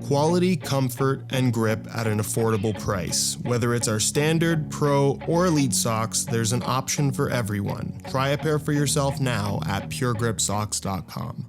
Quality, comfort, and grip at an affordable price. Whether it's our standard, pro, or elite socks, there's an option for everyone. Try a pair for yourself now at puregripsocks.com.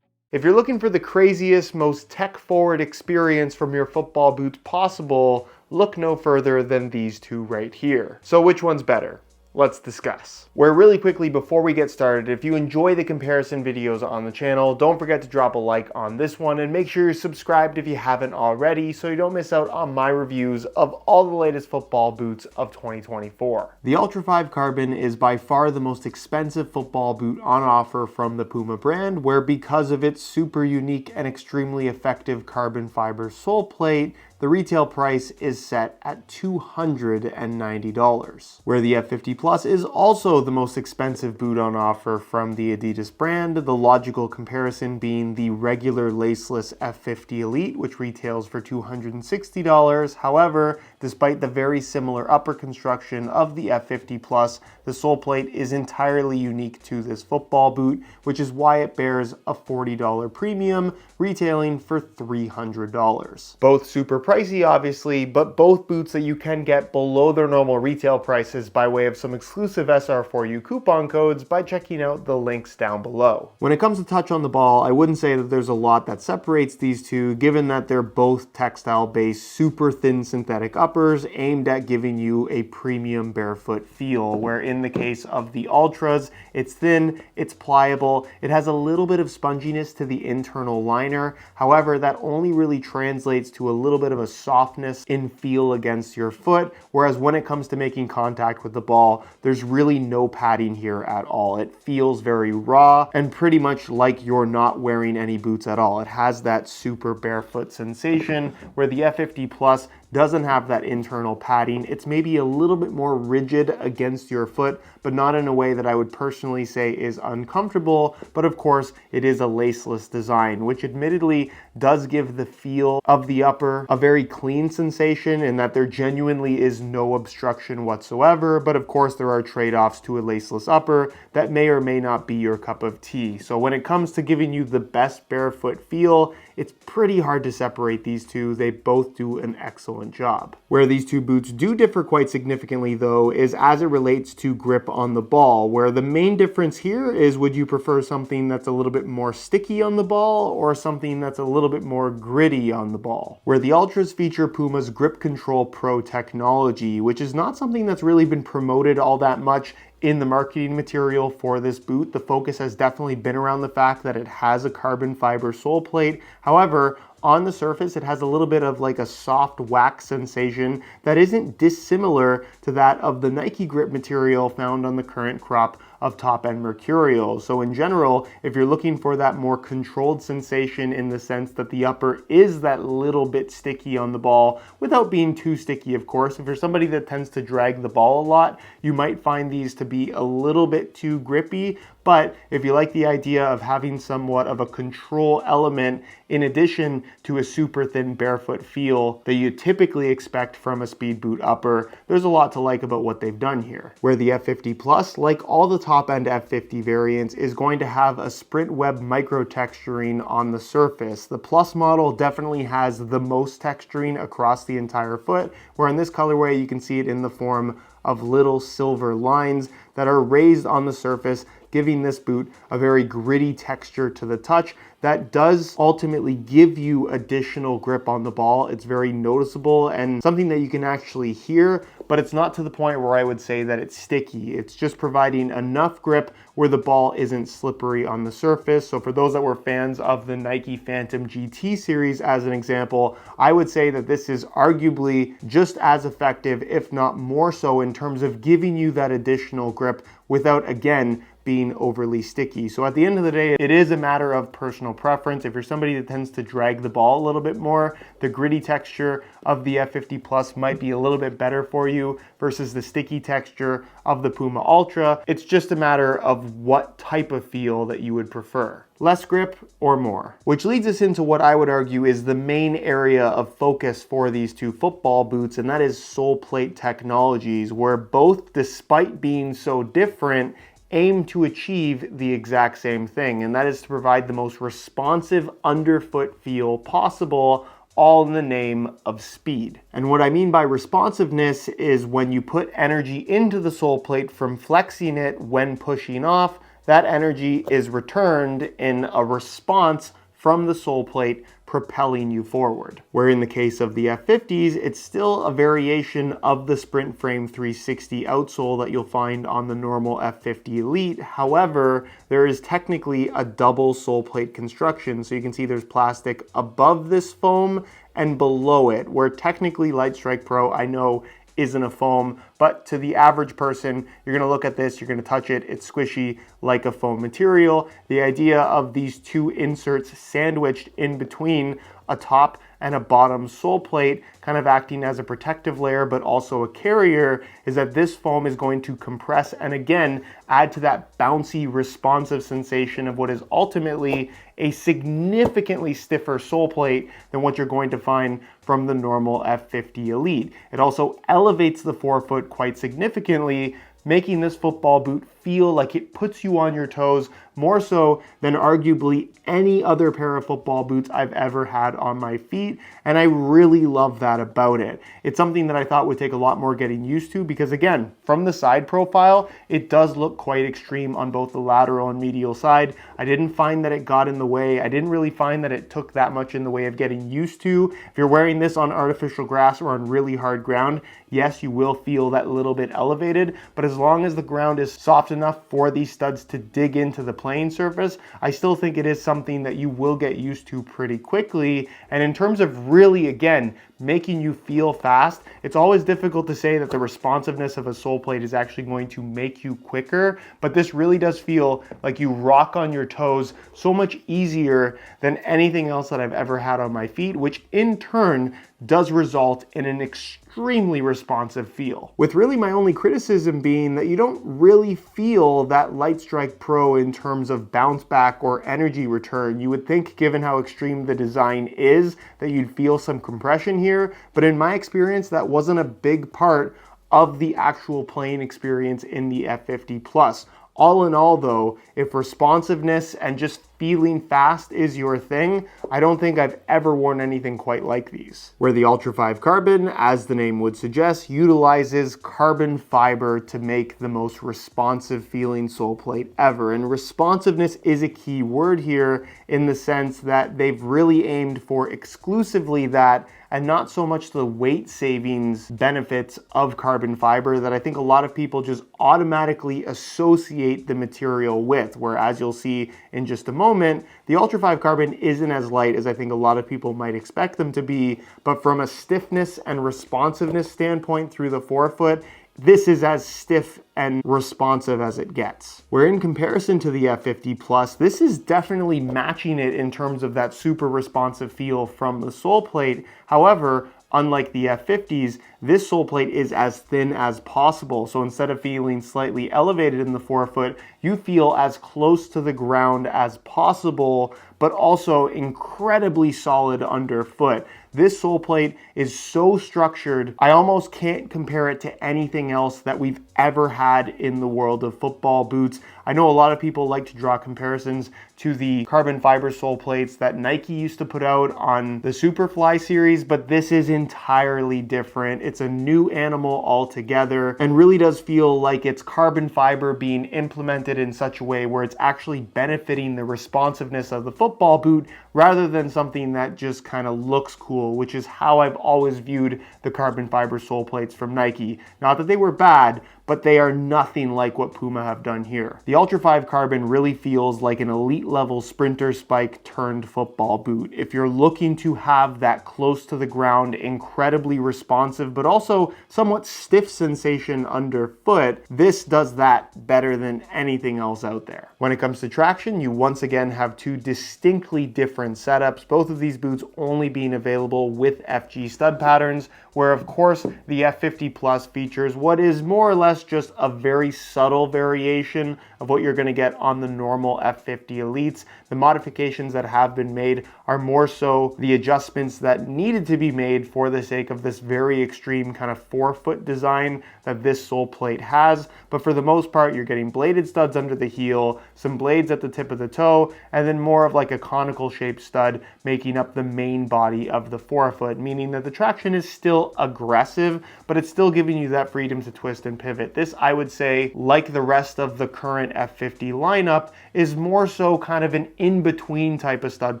If you're looking for the craziest, most tech-forward experience from your football boots possible, look no further than these two right here. So which one's better? Let's discuss. Where really quickly before we get started, if you enjoy the comparison videos on the channel, don't forget to drop a like on this one and make sure you're subscribed if you haven't already so you don't miss out on my reviews of all the latest football boots of 2024. The Ultra 5 Carbon is by far the most expensive football boot on offer from the Puma brand, where because of its super unique and extremely effective carbon fiber sole plate, the retail price is set at $290, where the F50 Plus is also the most expensive boot on offer from the Adidas brand, the logical comparison being the regular laceless F50 Elite, which retails for $260. However, despite the very similar upper construction of the F50 Plus, the sole plate is entirely unique to this football boot, which is why it bears a $40 premium, retailing for $300. Both super pricey, obviously, but both boots that you can get below their normal retail prices by way of some exclusive SR4U coupon codes by checking out the links down below. When it comes to touch on the ball, I wouldn't say that there's a lot that separates these two, given that they're both textile-based, super thin synthetic uppers aimed at giving you a premium barefoot feel, where in the case of the Ultras, it's thin, it's pliable, it has a little bit of sponginess to the internal liner. However, that only really translates to a little bit of a softness in feel against your foot, whereas when it comes to making contact with the ball, there's really no padding here at all. It feels very raw and pretty much like you're not wearing any boots at all. It has that super barefoot sensation, where the F50 Plus doesn't have that internal padding. It's maybe a little bit more rigid against your foot, but not in a way that I would personally say is uncomfortable. But of course, it is a laceless design, which admittedly does give the feel of the upper a very clean sensation in that there genuinely is no obstruction whatsoever. But of course, there are trade-offs to a laceless upper that may or may not be your cup of tea. So when it comes to giving you the best barefoot feel, it's pretty hard to separate these two. They both do an excellent job. Where these two boots do differ quite significantly though is as it relates to grip on the ball, where the main difference here is, would you prefer something that's a little bit more sticky on the ball or something that's a little bit more gritty on the ball? Where the Ultras feature Puma's Grip Control Pro technology, which is not something that's really been promoted all that much in the marketing material for this boot. The focus has definitely been around the fact that it has a carbon fiber sole plate. However, on the surface, it has a little bit of like a soft wax sensation that isn't dissimilar to that of the Nike grip material found on the current crop of top-end Mercurial. So in general, if you're looking for that more controlled sensation in the sense that the upper is that little bit sticky on the ball, without being too sticky, of course. If you're somebody that tends to drag the ball a lot, you might find these to be a little bit too grippy. But if you like the idea of having somewhat of a control element in addition to a super thin barefoot feel that you typically expect from a speed boot upper, there's a lot to like about what they've done here. Where the F50 Plus, like all the top-end F50 variants, is going to have a sprint web micro texturing on the surface. The Plus model definitely has the most texturing across the entire foot, where in this colorway you can see it in the form of little silver lines that are raised on the surface, giving this boot a very gritty texture to the touch that does ultimately give you additional grip on the ball. It's very noticeable and something that you can actually hear, but it's not to the point where I would say that it's sticky. It's just providing enough grip where the ball isn't slippery on the surface. So for those that were fans of the Nike Phantom GT series as an example, I would say that this is arguably just as effective, if not more so, in terms of giving you that additional grip without, again, being overly sticky. So at the end of the day, it is a matter of personal preference. If you're somebody that tends to drag the ball a little bit more, the gritty texture of the F50 Plus might be a little bit better for you versus the sticky texture of the Puma Ultra. It's just a matter of what type of feel that you would prefer. Less grip or more. Which leads us into what I would argue is the main area of focus for these two football boots, and that is sole plate technologies, where both, despite being so different, aim to achieve the exact same thing, and that is to provide the most responsive underfoot feel possible, all in the name of speed. And what I mean by responsiveness is when you put energy into the sole plate from flexing it when pushing off, that energy is returned in a response from the sole plate propelling you forward. Where in the case of the F50s, it's still a variation of the Sprint Frame 360 outsole that you'll find on the normal F50 Elite. However, there is technically a double sole plate construction. So you can see there's plastic above this foam and below it, where technically Lightstrike Pro, I know, isn't a foam, but to the average person, you're gonna look at this, you're gonna touch it, it's squishy like a foam material. The idea of these two inserts sandwiched in between a top and a bottom sole plate, kind of acting as a protective layer, but also a carrier, is that this foam is going to compress and again, add to that bouncy, responsive sensation of what is ultimately a significantly stiffer sole plate than what you're going to find from the normal F50 Elite. It also elevates the forefoot quite significantly, making this football boot feel like it puts you on your toes more so than arguably any other pair of football boots I've ever had on my feet, and I really love that about it. It's something that I thought would take a lot more getting used to because again, from the side profile, it does look quite extreme on both the lateral and medial side. I didn't find that it got in the way. I didn't really find that it took that much in the way of getting used to. If you're wearing this on artificial grass or on really hard ground, yes, you will feel that little bit elevated, but as long as the ground is soft enough for these studs to dig into the playing surface, I still think it is something that you will get used to pretty quickly. And in terms of really, again, making you feel fast, it's always difficult to say that the responsiveness of a sole plate is actually going to make you quicker, but this really does feel like you rock on your toes so much easier than anything else that I've ever had on my feet, which in turn does result in an extremely responsive feel. With really my only criticism being that you don't really feel that Lightstrike Pro in terms of bounce back or energy return. You would think, given how extreme the design is, that you'd feel some compression here, but in my experience, that wasn't a big part of the actual playing experience in the F50 Plus. All in all though, if responsiveness and just feeling fast is your thing, I don't think I've ever worn anything quite like these. Where the Ultra 5 Carbon, as the name would suggest, utilizes carbon fiber to make the most responsive feeling sole plate ever. And responsiveness is a key word here in the sense that they've really aimed for exclusively that and not so much the weight savings benefits of carbon fiber that I think a lot of people just automatically associate the material with, where as you'll see in just a moment, the Ultra 5 Carbon isn't as light as I think a lot of people might expect them to be, but from a stiffness and responsiveness standpoint through the forefoot, this is as stiff and responsive as it gets. Where in comparison to the F50 Plus, this is definitely matching it in terms of that super responsive feel from the sole plate. However, unlike the F50s, this sole plate is as thin as possible. So instead of feeling slightly elevated in the forefoot, you feel as close to the ground as possible, but also incredibly solid underfoot. This sole plate is so structured, I almost can't compare it to anything else that we've ever had in the world of football boots. I know a lot of people like to draw comparisons to the carbon fiber sole plates that Nike used to put out on the Superfly series, but this is entirely different. It's a new animal altogether and really does feel like it's carbon fiber being implemented in such a way where it's actually benefiting the responsiveness of the football boot rather than something that just kind of looks cool, which is how I've always viewed the carbon fiber sole plates from Nike. Not that they were bad, but they are nothing like what Puma have done here. The Ultra 5 Carbon really feels like an elite level sprinter spike turned football boot. If you're looking to have that close to the ground, incredibly responsive, but also somewhat stiff sensation underfoot, this does that better than anything else out there. When it comes to traction, you once again have two distinctly different setups, both of these boots only being available with FG stud patterns, where of course the F50 Plus features what is more or less just a very subtle variation of what you're going to get on the normal F50 Elites. The modifications that have been made are more so the adjustments that needed to be made for the sake of this very extreme kind of forefoot design that this sole plate has. But for the most part, you're getting bladed studs under the heel, some blades at the tip of the toe, and then more of like a conical shaped stud making up the main body of the forefoot, meaning that the traction is still aggressive, but it's still giving you that freedom to twist and pivot. This, I would say, like the rest of the current F50 lineup, is more so kind of an in-between type of stud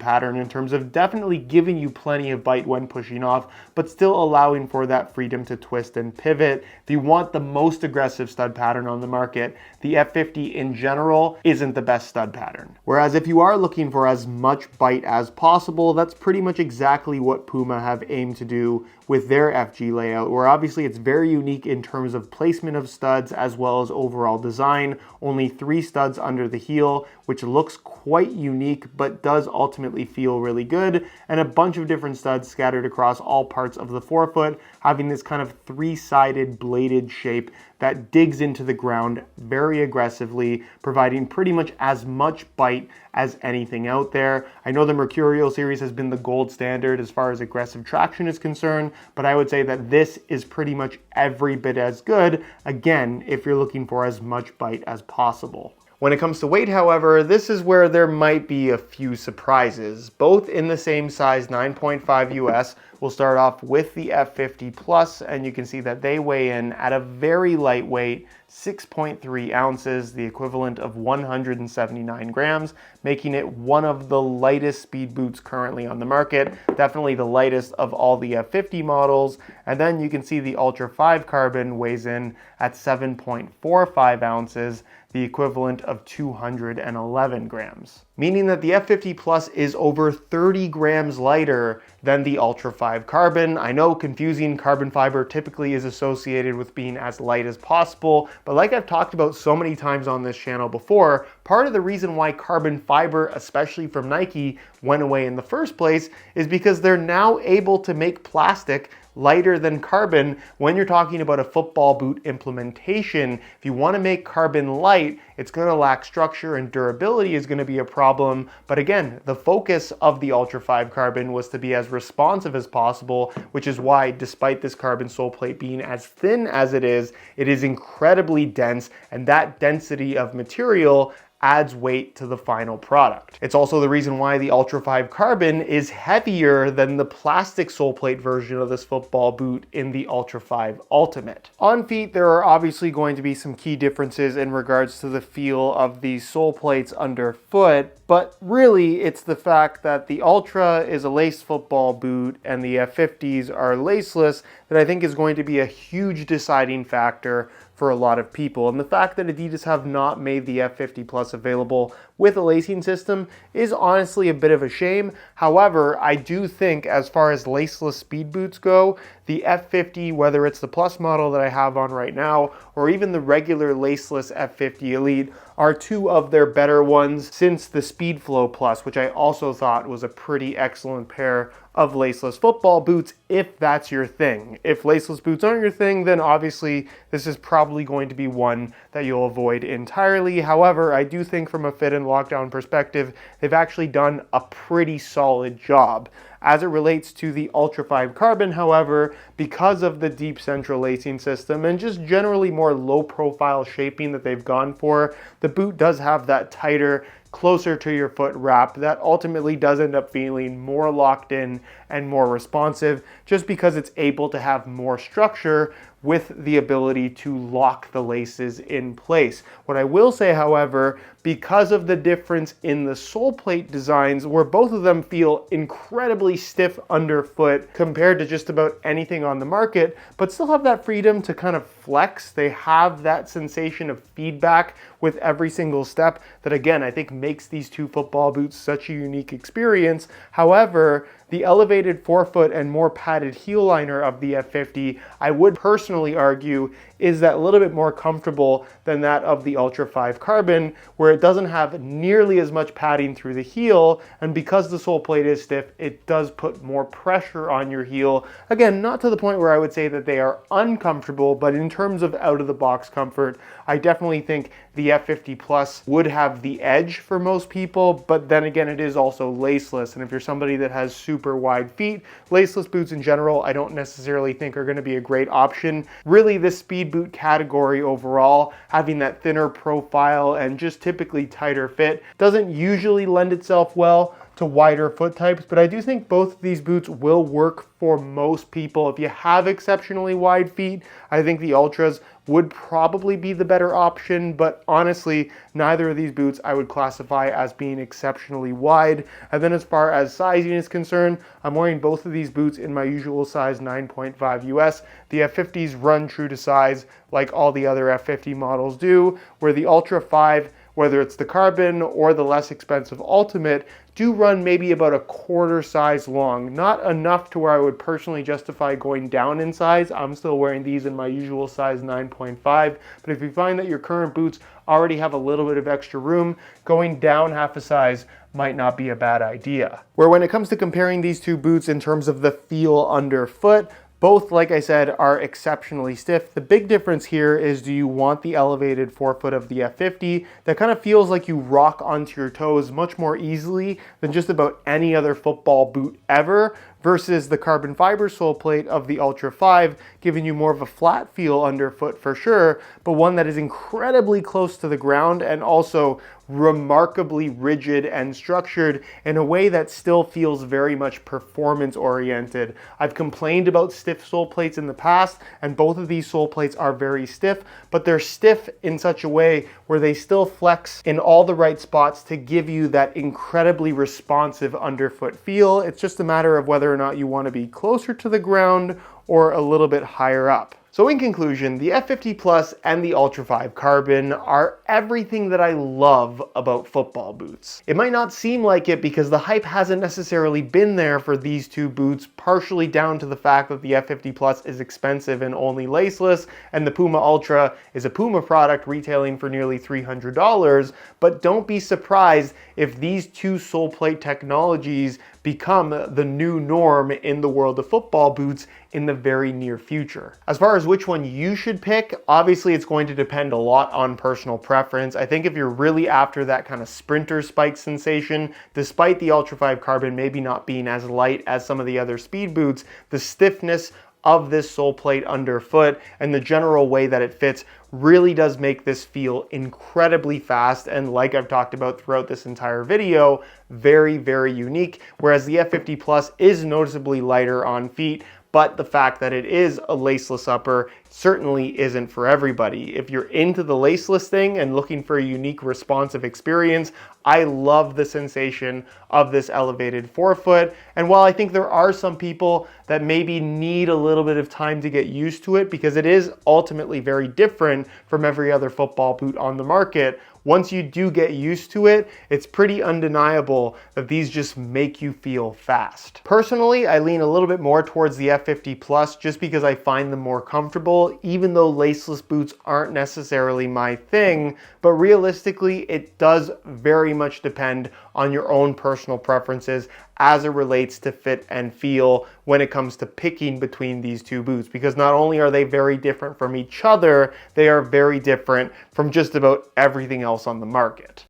pattern in terms of definitely giving you plenty of bite when pushing off, but still allowing for that freedom to twist and pivot. If you want the most aggressive stud pattern on the market, the F50 in general isn't the best stud pattern. Whereas if you are looking for as much bite as possible, that's pretty much exactly what Puma have aimed to do with their FG layout, where obviously it's very unique in terms of placement of studs as well as overall design. Only 3 studs under the heel, which looks quite unique but does ultimately feel really good, and a bunch of different studs scattered across all parts of the forefoot, having this kind of 3-sided bladed shape that digs into the ground very aggressively, providing pretty much as much bite as anything out there. I know the Mercurial series has been the gold standard as far as aggressive traction is concerned, but I would say that this is pretty much every bit as good, again, if you're looking for as much bite as possible. When it comes to weight, however, this is where there might be a few surprises. Both in the same size 9.5 US, we'll start off with the F50 Plus, and you can see that they weigh in at a very lightweight 6.3 ounces, the equivalent of 179 grams, making it one of the lightest speed boots currently on the market, definitely the lightest of all the F50 models. And then you can see the Ultra 5 Carbon weighs in at 7.45 ounces, the equivalent of 211 grams, meaning that the F50 Plus is over 30 grams lighter than the Ultra 5 Carbon. I know confusing, carbon fiber typically is associated with being as light as possible, but like I've talked about so many times on this channel before, part of the reason why carbon fiber, especially from Nike, went away in the first place is because they're now able to make plastic lighter than carbon when you're talking about a football boot implementation. If you want to make carbon light, it's going to lack structure and durability is going to be a problem. But again, the focus of the Ultra 5 Carbon was to be as responsive as possible, which is why despite this carbon sole plate being as thin as it is incredibly dense, and that density of material adds weight to the final product. It's also the reason why the Ultra 5 Carbon is heavier than the plastic sole plate version of this football boot in the Ultra 5 Ultimate. On feet, there are obviously going to be some key differences in regards to the feel of these sole plates underfoot, but really it's the fact that the Ultra is a laced football boot and the F50s are laceless that I think is going to be a huge deciding factor for a lot of people. And the fact that Adidas have not made the F50 Plus available with a lacing system is honestly a bit of a shame. However, I do think as far as laceless speed boots go, the F50, whether it's the Plus model that I have on right now, or even the regular laceless F50 Elite, are 2 of their better ones since the Speedflow Plus, which I also thought was a pretty excellent pair of laceless football boots, if that's your thing. If laceless boots aren't your thing, then obviously this is probably going to be one that you'll avoid entirely. However, I do think from a fit and lockdown perspective, they've actually done a pretty solid job. As it relates to the Ultra 5 Carbon, however, because of the deep central lacing system and just generally more low profile shaping that they've gone for, the boot does have that tighter, closer to your foot wrap that ultimately does end up feeling more locked in and more responsive just because it's able to have more structure with the ability to lock the laces in place. What I will say, however, because of the difference in the sole plate designs, where both of them feel incredibly stiff underfoot compared to just about anything on the market, but still have that freedom to kind of flex. They have that sensation of feedback with every single step that, again, I think makes these 2 football boots such a unique experience. However, the elevated forefoot and more padded heel liner of the F50, I would personally argue, is that a little bit more comfortable than that of the Ultra 5 Carbon, where it doesn't have nearly as much padding through the heel, and because the sole plate is stiff, it does put more pressure on your heel. Again, not to the point where I would say that they are uncomfortable, but in terms of out-of-the-box comfort, I definitely think the F50 Plus would have the edge for most people, but then again, it is also laceless. And if you're somebody that has super wide feet, laceless boots in general, I don't necessarily think are going to be a great option. Really, this speed boot category overall, having that thinner profile and just typically tighter fit, doesn't usually lend itself well to wider foot types, but I do think both of these boots will work for most people. If you have exceptionally wide feet, I think the Ultras would probably be the better option, but honestly, neither of these boots I would classify as being exceptionally wide. And then as far as sizing is concerned, I'm wearing both of these boots in my usual size 9.5 US. The F50s run true to size like all the other F50 models do, where the Ultra 5, whether it's the carbon or the less expensive Ultimate, do run maybe about a quarter size long. Not enough to where I would personally justify going down in size. I'm still wearing these in my usual size 9.5, but if you find that your current boots already have a little bit of extra room, going down half a size might not be a bad idea. Where when it comes to comparing these two boots in terms of the feel underfoot, both, like I said, are exceptionally stiff. The big difference here is, do you want the elevated forefoot of the F50 that kind of feels like you rock onto your toes much more easily than just about any other football boot ever, versus the carbon fiber sole plate of the Ultra 5, giving you more of a flat feel underfoot for sure, but one that is incredibly close to the ground and also remarkably rigid and structured in a way that still feels very much performance oriented. I've complained about stiff sole plates in the past, and both of these sole plates are very stiff, but they're stiff in such a way where they still flex in all the right spots to give you that incredibly responsive underfoot feel. It's just a matter of whether or not you want to be closer to the ground or a little bit higher up. So in conclusion, the F50 Plus and the Ultra 5 Carbon are everything that I love about football boots. It might not seem like it because the hype hasn't necessarily been there for these two boots, partially down to the fact that the F50 Plus is expensive and only laceless, and the Puma Ultra is a Puma product retailing for nearly $300, but don't be surprised if these two sole plate technologies become the new norm in the world of football boots in the very near future. As far as which one you should pick, obviously it's going to depend a lot on personal preference. I think if you're really after that kind of sprinter spike sensation, despite the Ultra 5 Carbon maybe not being as light as some of the other speed boots, the stiffness of this sole plate underfoot and the general way that it fits really does make this feel incredibly fast, and like I've talked about throughout this entire video, very, very unique, whereas the F50 Plus is noticeably lighter on feet, but the fact that it is a laceless upper certainly isn't for everybody. If you're into the laceless thing and looking for a unique responsive experience, I love the sensation of this elevated forefoot. And while I think there are some people that maybe need a little bit of time to get used to it because it is ultimately very different from every other football boot on the market, once you do get used to it, it's pretty undeniable that these just make you feel fast. Personally, I lean a little bit more towards the F50 Plus just because I find them more comfortable, even though laceless boots aren't necessarily my thing, but realistically, it does very much depend on your own personal preferences as it relates to fit and feel when it comes to picking between these two boots, because not only are they very different from each other, they are very different from just about everything else on the market.